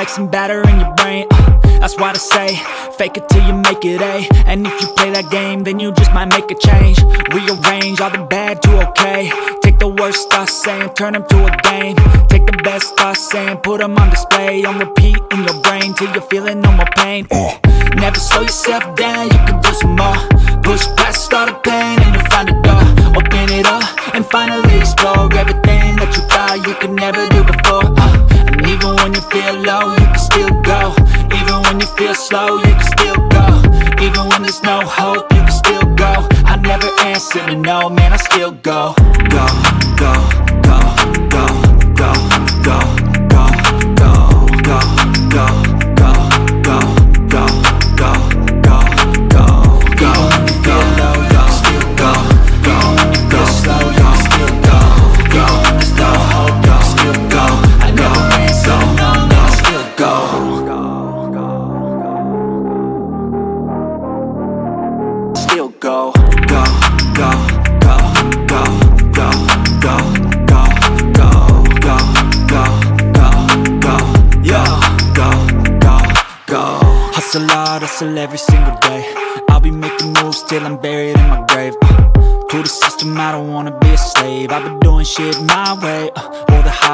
like some batter in your brain. That's why I say, fake it till you make it A. And if you play that game, then you just might make a change. Rearrange all the bad to okay. Take the worst thoughts saying, turn them to a game. Take the best thoughts saying, put them on display. On repeat in your brain till you're feeling no more pain. Never slow yourself down, you can do some more. Push past all the pain and you'll find a door. Open it up and finally explore everything that you thought you could never do before. And even when you feel low, you can still go. Even when you feel slow, you can still go. Even when there's no hope, you can still go. I never answer to no, man, I still go. Go, go, go, go, go, go, go, go, go, go, go, go, go, go, go, go, go. Even when you feel low, you can still go. Go, go, slow, you can still go. Go, there's no hope, you can still go. I never answer to no, man, I still go. Still go, go, go, go, go, go, go, go, go, go, go, go, go, yo, go, go, go. Hustle hard, hustle every single day. I'll be making moves till I'm buried in my grave. To the system, I don't wanna be a slave. I've been doing shit my way, or the highway.